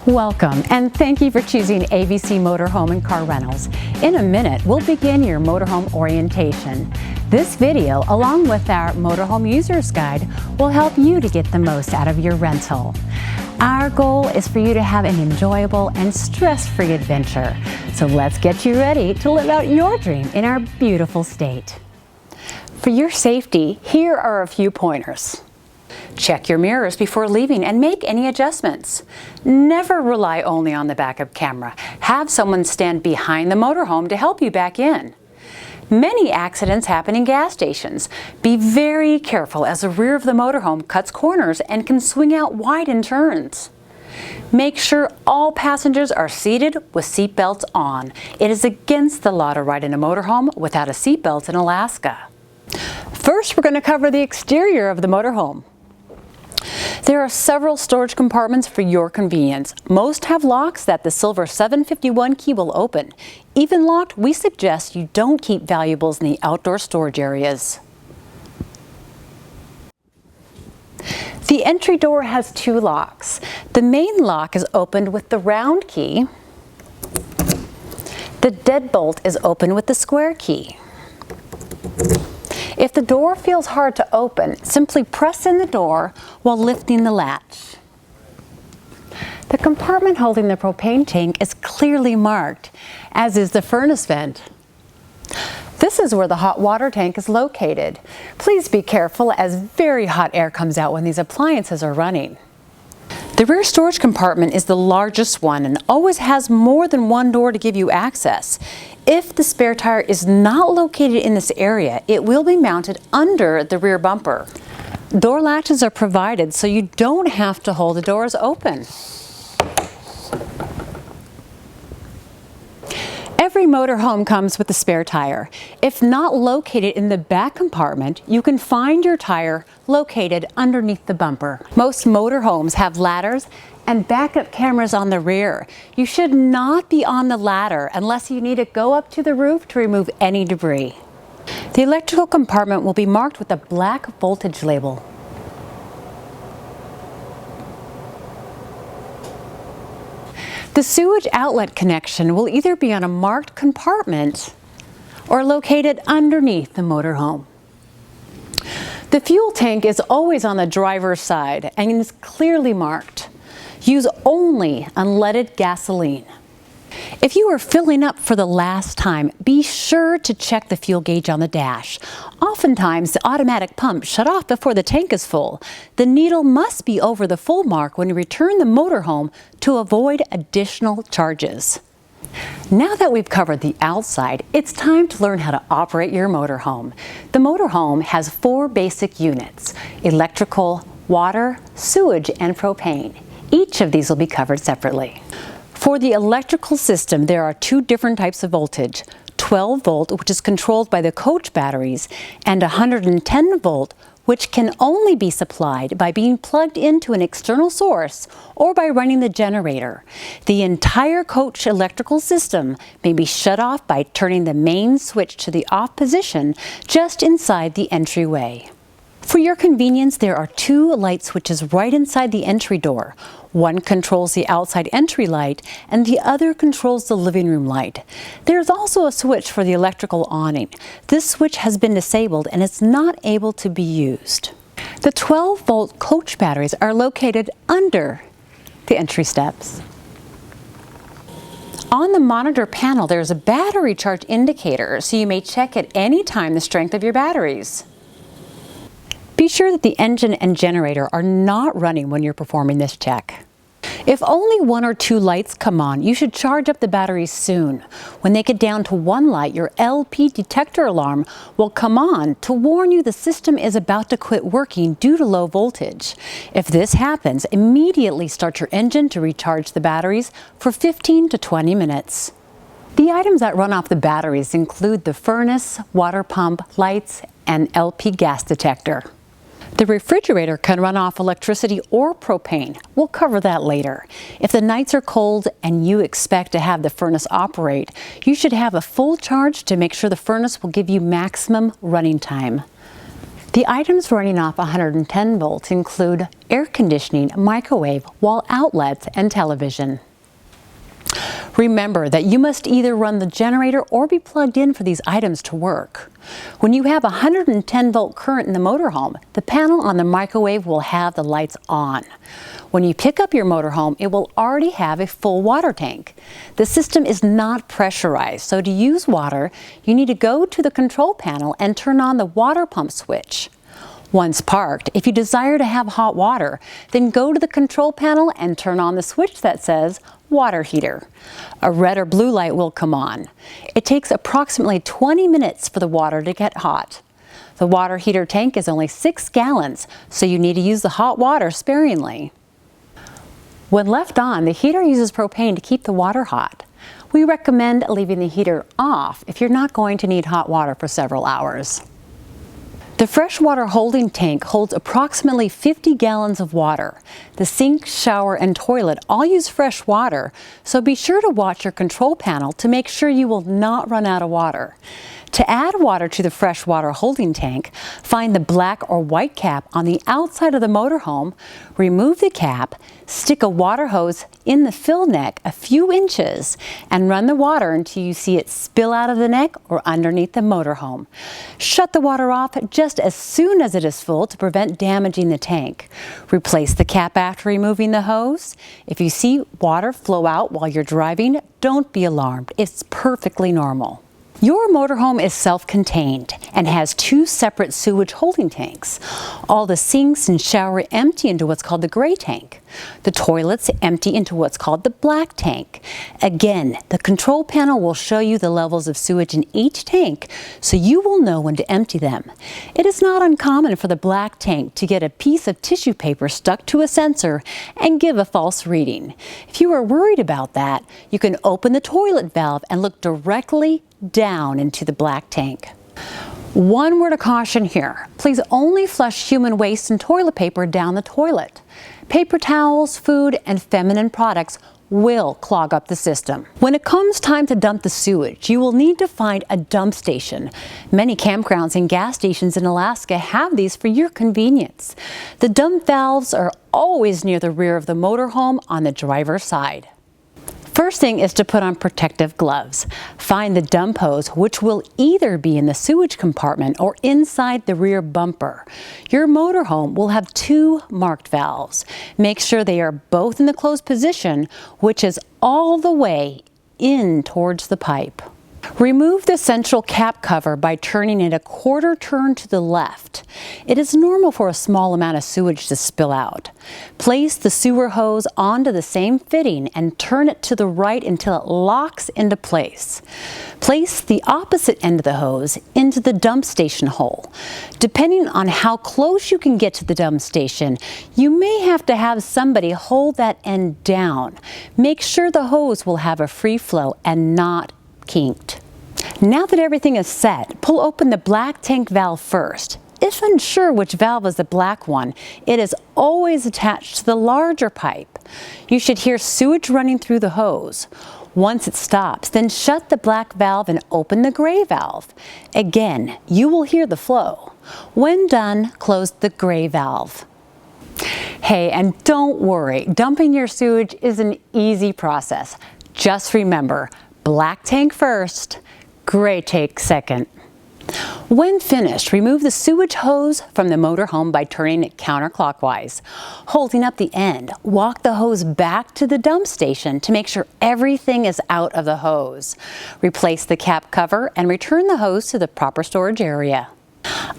Welcome, and thank you for choosing ABC Motorhome and Car Rentals. In a minute, we'll begin your motorhome orientation. This video, along with our Motorhome User's Guide, will help you to get the most out of your rental. Our goal is for you to have an enjoyable and stress-free adventure. So let's get you ready to live out your dream in our beautiful state. For your safety, here are a few pointers. Check your mirrors before leaving and make any adjustments. Never rely only on the backup camera. Have someone stand behind the motorhome to help you back in. Many accidents happen in gas stations. Be very careful as the rear of the motorhome cuts corners and can swing out wide in turns. Make sure all passengers are seated with seat belts on. It is against the law to ride in a motorhome without a seat belt in Alaska. First, we're going to cover the exterior of the motorhome. There are several storage compartments for your convenience. Most have locks that the silver 751 key will open. Even locked, we suggest you don't keep valuables in the outdoor storage areas. The entry door has two locks. The main lock is opened with the round key. The deadbolt is opened with the square key. If the door feels hard to open, simply press in the door while lifting the latch. The compartment holding the propane tank is clearly marked, as is the furnace vent. This is where the hot water tank is located. Please be careful as very hot air comes out when these appliances are running. The rear storage compartment is the largest one and always has more than one door to give you access. If the spare tire is not located in this area, it will be mounted under the rear bumper. Door latches are provided so you don't have to hold the doors open. Every motorhome comes with a spare tire. If not located in the back compartment, you can find your tire located underneath the bumper. Most motorhomes have ladders and backup cameras on the rear. You should not be on the ladder unless you need to go up to the roof to remove any debris. The electrical compartment will be marked with a black voltage label. The sewage outlet connection will either be on a marked compartment or located underneath the motorhome. The fuel tank is always on the driver's side and is clearly marked. Use only unleaded gasoline. If you are filling up for the last time, be sure to check the fuel gauge on the dash. Oftentimes, the automatic pump shut off before the tank is full. The needle must be over the full mark when you return the motorhome to avoid additional charges. Now that we've covered the outside, it's time to learn how to operate your motorhome. The motorhome has 4 basic units: electrical, water, sewage, and propane. Each of these will be covered separately. For the electrical system, there are 2 different types of voltage: 12 volt, which is controlled by the coach batteries, and 110 volt, which can only be supplied by being plugged into an external source or by running the generator. The entire coach electrical system may be shut off by turning the main switch to the off position just inside the entryway. For your convenience, there are 2 light switches right inside the entry door. One controls the outside entry light and the other controls the living room light. There is also a switch for the electrical awning. This switch has been disabled and is not able to be used. The 12-volt coach batteries are located under the entry steps. On the monitor panel, there is a battery charge indicator, so you may check at any time the strength of your batteries. Be sure that the engine and generator are not running when you're performing this check. If only 1 or 2 lights come on, you should charge up the batteries soon. When they get down to 1 light, your LP detector alarm will come on to warn you the system is about to quit working due to low voltage. If this happens, immediately start your engine to recharge the batteries for 15 to 20 minutes. The items that run off the batteries include the furnace, water pump, lights, and LP gas detector. The refrigerator can run off electricity or propane. We'll cover that later. If the nights are cold and you expect to have the furnace operate, you should have a full charge to make sure the furnace will give you maximum running time. The items running off 110 volts include air conditioning, microwave, wall outlets, and television. Remember that you must either run the generator or be plugged in for these items to work. When you have a 110 volt current in the motorhome, the panel on the microwave will have the lights on. When you pick up your motorhome, it will already have a full water tank. The system is not pressurized, so to use water, you need to go to the control panel and turn on the water pump switch. Once parked, if you desire to have hot water, then go to the control panel and turn on the switch that says water heater. A red or blue light will come on. It takes approximately 20 minutes for the water to get hot. The water heater tank is only 6 gallons, so you need to use the hot water sparingly. When left on, the heater uses propane to keep the water hot. We recommend leaving the heater off if you're not going to need hot water for several hours. The freshwater holding tank holds approximately 50 gallons of water. The sink, shower, and toilet all use fresh water, so be sure to watch your control panel to make sure you will not run out of water. To add water to the freshwater holding tank, find the black or white cap on the outside of the motorhome, remove the cap, stick a water hose in the fill neck a few inches, and run the water until you see it spill out of the neck or underneath the motorhome. Shut the water off just as soon as it is full to prevent damaging the tank. Replace the cap after removing the hose. If you see water flow out while you're driving, don't be alarmed. It's perfectly normal. Your motorhome is self-contained and has 2 separate sewage holding tanks. All the sinks and shower empty into what's called the gray tank. The toilets empty into what's called the black tank. Again, the control panel will show you the levels of sewage in each tank, so you will know when to empty them. It is not uncommon for the black tank to get a piece of tissue paper stuck to a sensor and give a false reading. If you are worried about that, you can open the toilet valve and look directly down into the black tank. One word of caution here. Please only flush human waste and toilet paper down the toilet. Paper towels, food, and feminine products will clog up the system. When it comes time to dump the sewage, you will need to find a dump station. Many campgrounds and gas stations in Alaska have these for your convenience. The dump valves are always near the rear of the motorhome on the driver's side. First thing is to put on protective gloves. Find the dump hose, which will either be in the sewage compartment or inside the rear bumper. Your motorhome will have 2 marked valves. Make sure they are both in the closed position, which is all the way in towards the pipe. Remove the central cap cover by turning it a quarter turn to the left. It is normal for a small amount of sewage to spill out. Place the sewer hose onto the same fitting and turn it to the right until it locks into place. Place the opposite end of the hose into the dump station hole. Depending on how close you can get to the dump station, you may have to have somebody hold that end down. Make sure the hose will have a free flow and not kinked. Now that everything is set, pull open the black tank valve first. If unsure which valve is the black one, it is always attached to the larger pipe. You should hear sewage running through the hose. Once it stops, then shut the black valve and open the gray valve. Again, you will hear the flow. When done, close the gray valve. Hey, and don't worry, dumping your sewage is an easy process. Just remember, black tank first, gray tank second. When finished, remove the sewage hose from the motorhome by turning it counterclockwise. Holding up the end, walk the hose back to the dump station to make sure everything is out of the hose. Replace the cap cover and return the hose to the proper storage area.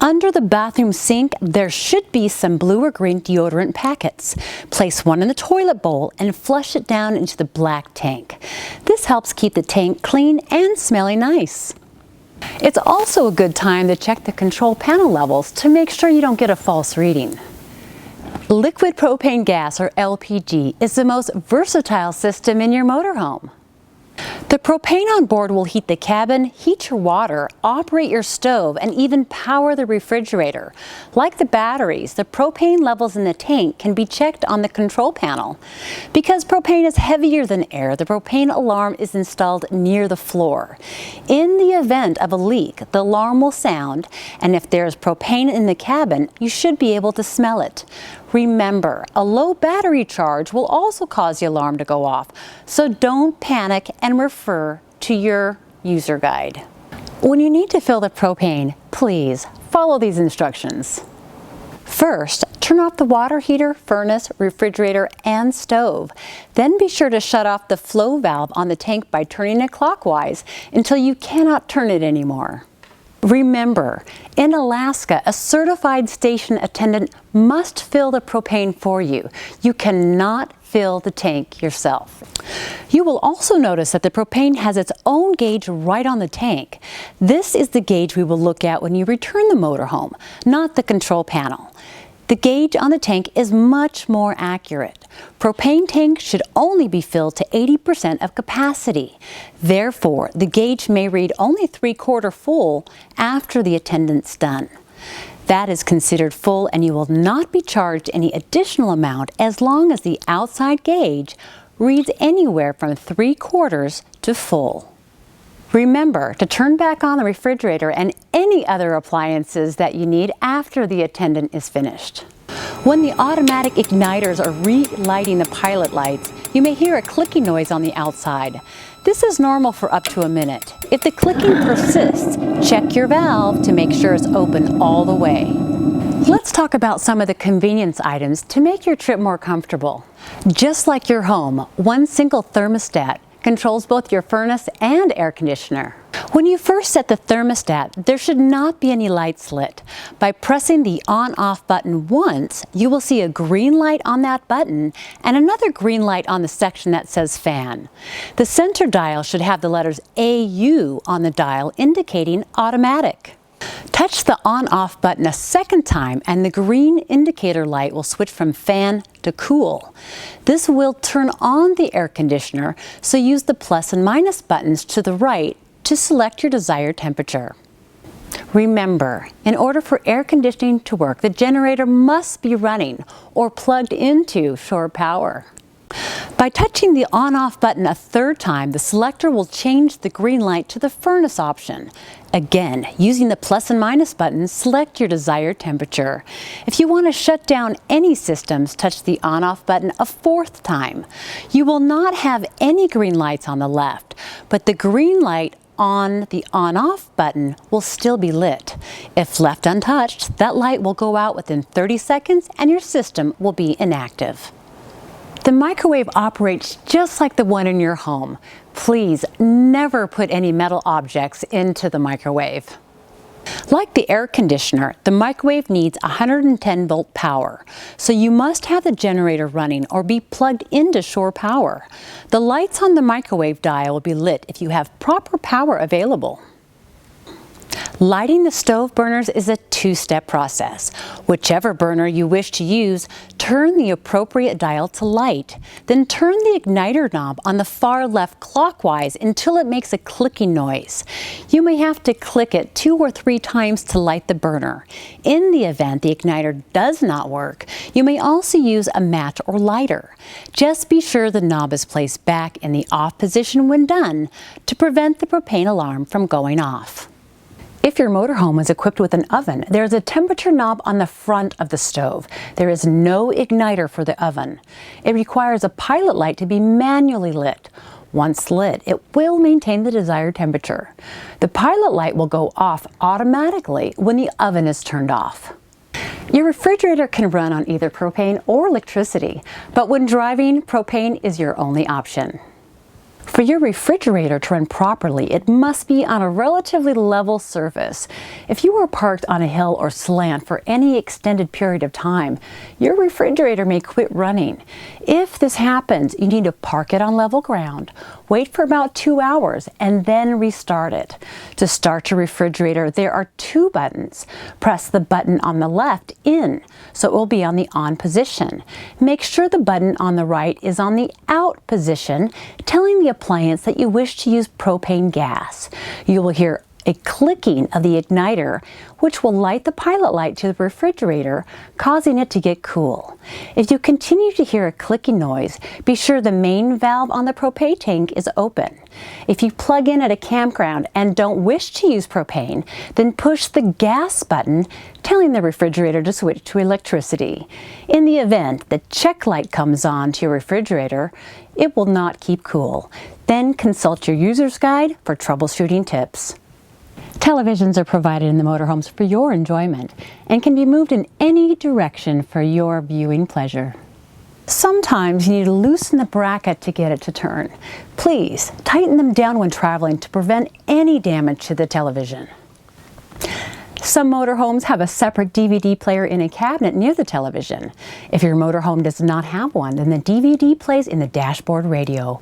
Under the bathroom sink, there should be some blue or green deodorant packets. Place one in the toilet bowl and flush it down into the black tank. This helps keep the tank clean and smelling nice. It's also a good time to check the control panel levels to make sure you don't get a false reading. Liquid propane gas, or LPG, is the most versatile system in your motorhome. The propane on board will heat the cabin, heat your water, operate your stove, and even power the refrigerator. Like the batteries, the propane levels in the tank can be checked on the control panel. Because propane is heavier than air, the propane alarm is installed near the floor. In the event of a leak, the alarm will sound, and if there is propane in the cabin, you should be able to smell it. Remember, a low battery charge will also cause the alarm to go off, so don't panic and refer to your user guide. When you need to fill the propane, please follow these instructions. First, turn off the water heater, furnace, refrigerator, and stove. Then be sure to shut off the flow valve on the tank by turning it clockwise until you cannot turn it anymore. Remember, in Alaska, a certified station attendant must fill the propane for you. You cannot fill the tank yourself. You will also notice that the propane has its own gauge right on the tank. This is the gauge we will look at when you return the motorhome, not the control panel. The gauge on the tank is much more accurate. Propane tanks should only be filled to 80% of capacity. Therefore, the gauge may read only 3/4 full after the attendant's done. That is considered full, and you will not be charged any additional amount as long as the outside gauge reads anywhere from 3/4 to full. Remember to turn back on the refrigerator and any other appliances that you need after the attendant is finished. When the automatic igniters are relighting the pilot lights, you may hear a clicking noise on the outside. This is normal for up to a minute. If the clicking persists, check your valve to make sure it's open all the way. Let's talk about some of the convenience items to make your trip more comfortable. Just like your home, one single thermostat controls both your furnace and air conditioner. When you first set the thermostat, there should not be any lights lit. By pressing the on-off button once, you will see a green light on that button and another green light on the section that says fan. The center dial should have the letters AU on the dial indicating automatic. Touch the on-off button a second time and the green indicator light will switch from fan to cool. This will turn on the air conditioner, so use the plus and minus buttons to the right to select your desired temperature. Remember, in order for air conditioning to work, the generator must be running or plugged into shore power. By touching the on-off button a third time, the selector will change the green light to the furnace option. Again, using the plus and minus buttons, select your desired temperature. If you want to shut down any systems, touch the on-off button a fourth time. You will not have any green lights on the left, but the green light on the on-off button will still be lit. If left untouched, that light will go out within 30 seconds and your system will be inactive. The microwave operates just like the one in your home. Please never put any metal objects into the microwave. Like the air conditioner, the microwave needs 110-volt power, so you must have the generator running or be plugged into shore power. The lights on the microwave dial will be lit if you have proper power available. Lighting the stove burners is a two-step process. Whichever burner you wish to use, turn the appropriate dial to light. Then turn the igniter knob on the far left clockwise until it makes a clicking noise. You may have to click it 2 or 3 times to light the burner. In the event the igniter does not work, you may also use a match or lighter. Just be sure the knob is placed back in the off position when done to prevent the propane alarm from going off. If your motorhome is equipped with an oven, there is a temperature knob on the front of the stove. There is no igniter for the oven. It requires a pilot light to be manually lit. Once lit, it will maintain the desired temperature. The pilot light will go off automatically when the oven is turned off. Your refrigerator can run on either propane or electricity, but when driving, propane is your only option. For your refrigerator to run properly, it must be on a relatively level surface. If you are parked on a hill or slant for any extended period of time, your refrigerator may quit running. If this happens, you need to park it on level ground, Wait for about 2 hours and then restart it. To start your refrigerator, there are 2 buttons. Press the button on the left in, so it will be on the on position. Make sure the button on the right is on the out position, telling the appliance that you wish to use propane gas. You will hear a clicking of the igniter, which will light the pilot light to the refrigerator, causing it to get cool. If you continue to hear a clicking noise, be sure the main valve on the propane tank is open. If you plug in at a campground and don't wish to use propane, then push the gas button, telling the refrigerator to switch to electricity. In the event the check light comes on to your refrigerator, it will not keep cool. Then consult your user's guide for troubleshooting tips. Televisions are provided in the motorhomes for your enjoyment and can be moved in any direction for your viewing pleasure. Sometimes you need to loosen the bracket to get it to turn. Please tighten them down when traveling to prevent any damage to the television. Some motorhomes have a separate DVD player in a cabinet near the television. If your motorhome does not have one, then the DVD plays in the dashboard radio.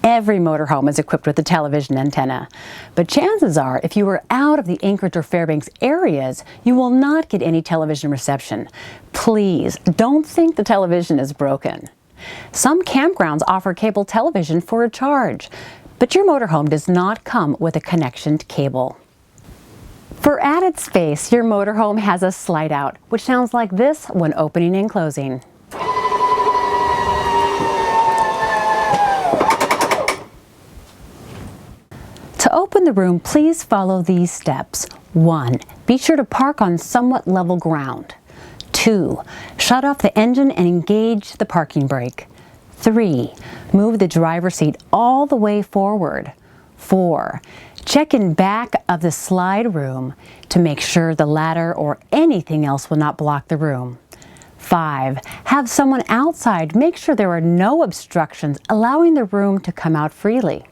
Every motorhome is equipped with a television antenna, but chances are if you are out of the Anchorage or Fairbanks areas, you will not get any television reception. Please don't think the television is broken. Some campgrounds offer cable television for a charge, but your motorhome does not come with a connection cable. For added space, your motorhome has a slide out, which sounds like this when opening and closing. To open the room, please follow these steps. 1. Be sure to park on somewhat level ground. 2. Shut off the engine and engage the parking brake. 3. Move the driver's seat all the way forward. 4. Check in back of the slide room to make sure the ladder or anything else will not block the room. 5. Have someone outside make sure there are no obstructions, allowing the room to come out freely.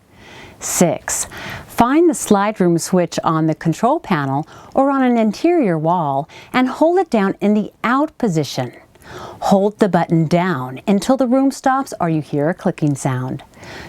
6. Find the slide room switch on the control panel or on an interior wall and hold it down in the out position. Hold the button down until the room stops or you hear a clicking sound.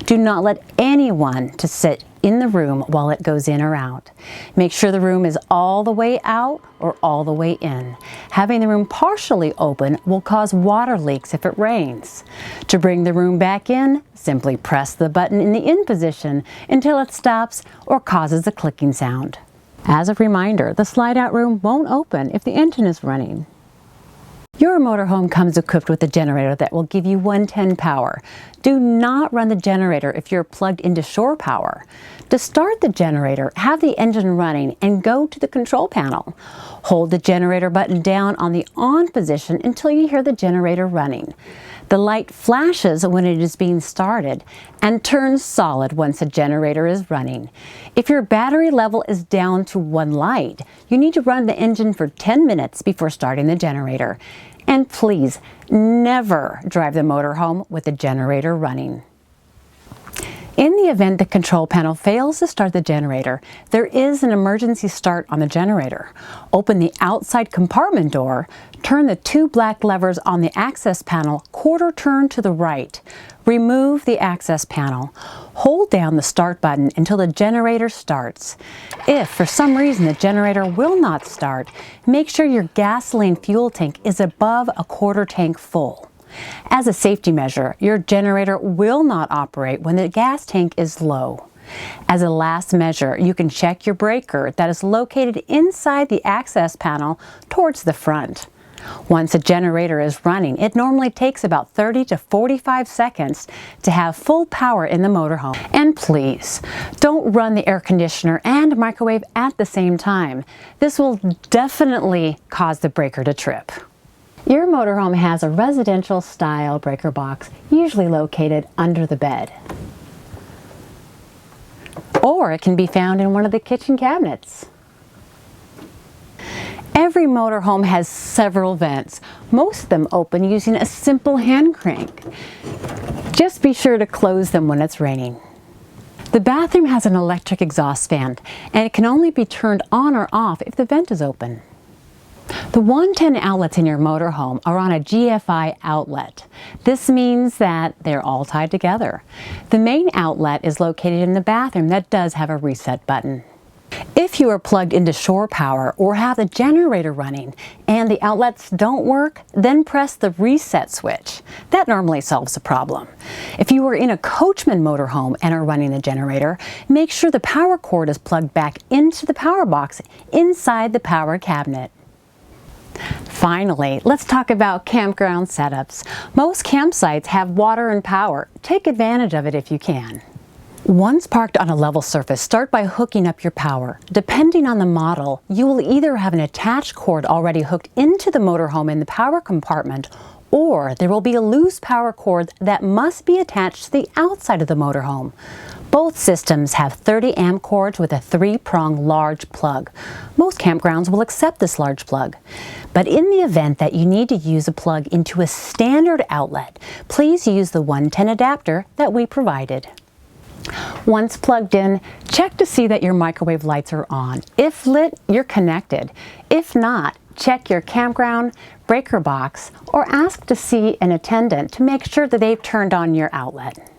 Do not let anyone to sit in the room while it goes in or out. Make sure the room is all the way out or all the way in. Having the room partially open will cause water leaks if it rains. To bring the room back in, simply press the button in the in position until it stops or causes a clicking sound. As a reminder, the slide out room won't open if the engine is running. Your motorhome comes equipped with a generator that will give you 110 power. Do not run the generator if you're plugged into shore power. To start the generator, have the engine running and go to the control panel. Hold the generator button down on the on position until you hear the generator running. The light flashes when it is being started and turns solid once the generator is running. If your battery level is down to 1 light, you need to run the engine for 10 minutes before starting the generator. And please never drive the motorhome with the generator running. In the event the control panel fails to start the generator, there is an emergency start on the generator. Open the outside compartment door, turn the 2 black levers on the access panel quarter turn to the right. Remove the access panel. Hold down the start button until the generator starts. If for some reason the generator will not start, make sure your gasoline fuel tank is above a quarter tank full. As a safety measure, your generator will not operate when the gas tank is low. As a last measure, you can check your breaker that is located inside the access panel towards the front. Once a generator is running, it normally takes about 30 to 45 seconds to have full power in the motorhome. And please, don't run the air conditioner and microwave at the same time. This will definitely cause the breaker to trip. Your motorhome has a residential style breaker box, usually located under the bed. Or it can be found in one of the kitchen cabinets. Every motorhome has several vents. Most of them open using a simple hand crank. Just be sure to close them when it's raining. The bathroom has an electric exhaust fan, and it can only be turned on or off if the vent is open. The 110 outlets in your motorhome are on a GFI outlet. This means that they're all tied together. The main outlet is located in the bathroom that does have a reset button. If you are plugged into shore power or have the generator running and the outlets don't work, then press the reset switch. That normally solves the problem. If you are in a Coachman motorhome and are running the generator, make sure the power cord is plugged back into the power box inside the power cabinet. Finally, let's talk about campground setups. Most campsites have water and power. Take advantage of it if you can. Once parked on a level surface, start by hooking up your power. Depending on the model, you will either have an attached cord already hooked into the motorhome in the power compartment, or there will be a loose power cord that must be attached to the outside of the motorhome. Both systems have 30 amp cords with a 3-prong large plug. Most campgrounds will accept this large plug. But in the event that you need to use a plug into a standard outlet, please use the 110 adapter that we provided. Once plugged in, check to see that your microwave lights are on. If lit, you're connected. If not, check your campground breaker box or ask to see an attendant to make sure that they've turned on your outlet.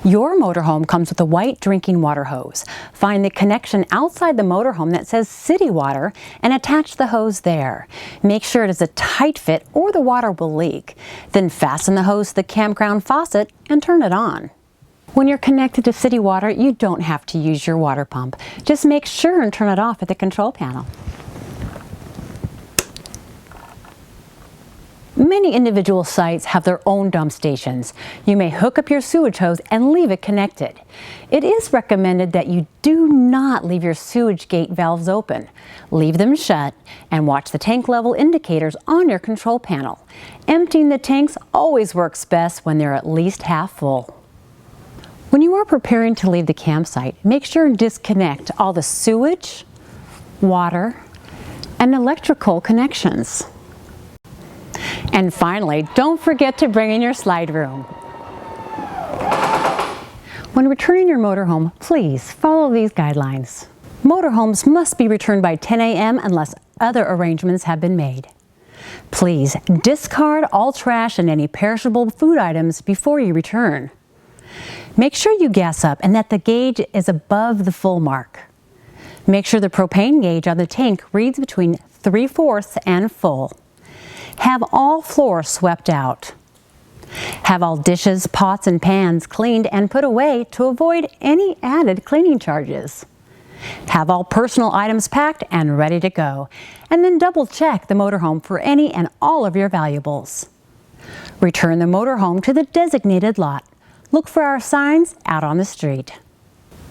Your motorhome comes with a white drinking water hose. Find the connection outside the motorhome that says City Water and attach the hose there. Make sure it is a tight fit or the water will leak. Then fasten the hose to the campground faucet and turn it on. When you're connected to City Water, you don't have to use your water pump. Just make sure and turn it off at the control panel. Many individual sites have their own dump stations. You may hook up your sewage hose and leave it connected. It is recommended that you do not leave your sewage gate valves open. Leave them shut and watch the tank level indicators on your control panel. Emptying the tanks always works best when they're at least half full. When you are preparing to leave the campsite, make sure and disconnect all the sewage, water, and electrical connections. And finally, don't forget to bring in your slide room. When returning your motorhome, please follow these guidelines. Motorhomes must be returned by 10 a.m. unless other arrangements have been made. Please discard all trash and any perishable food items before you return. Make sure you gas up and that the gauge is above the full mark. Make sure the propane gauge on the tank reads between 3/4 and full. Have all floors swept out. Have all dishes, pots, and pans cleaned and put away to avoid any added cleaning charges. Have all personal items packed and ready to go, and then double check the motorhome for any and all of your valuables. Return the motorhome to the designated lot. Look for our signs out on the street.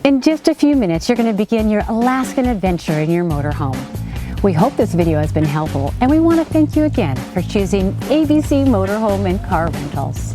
In just a few minutes, you're going to begin your Alaskan adventure in your motorhome. We hope this video has been helpful, and we want to thank you again for choosing ABC Motorhome and Car Rentals.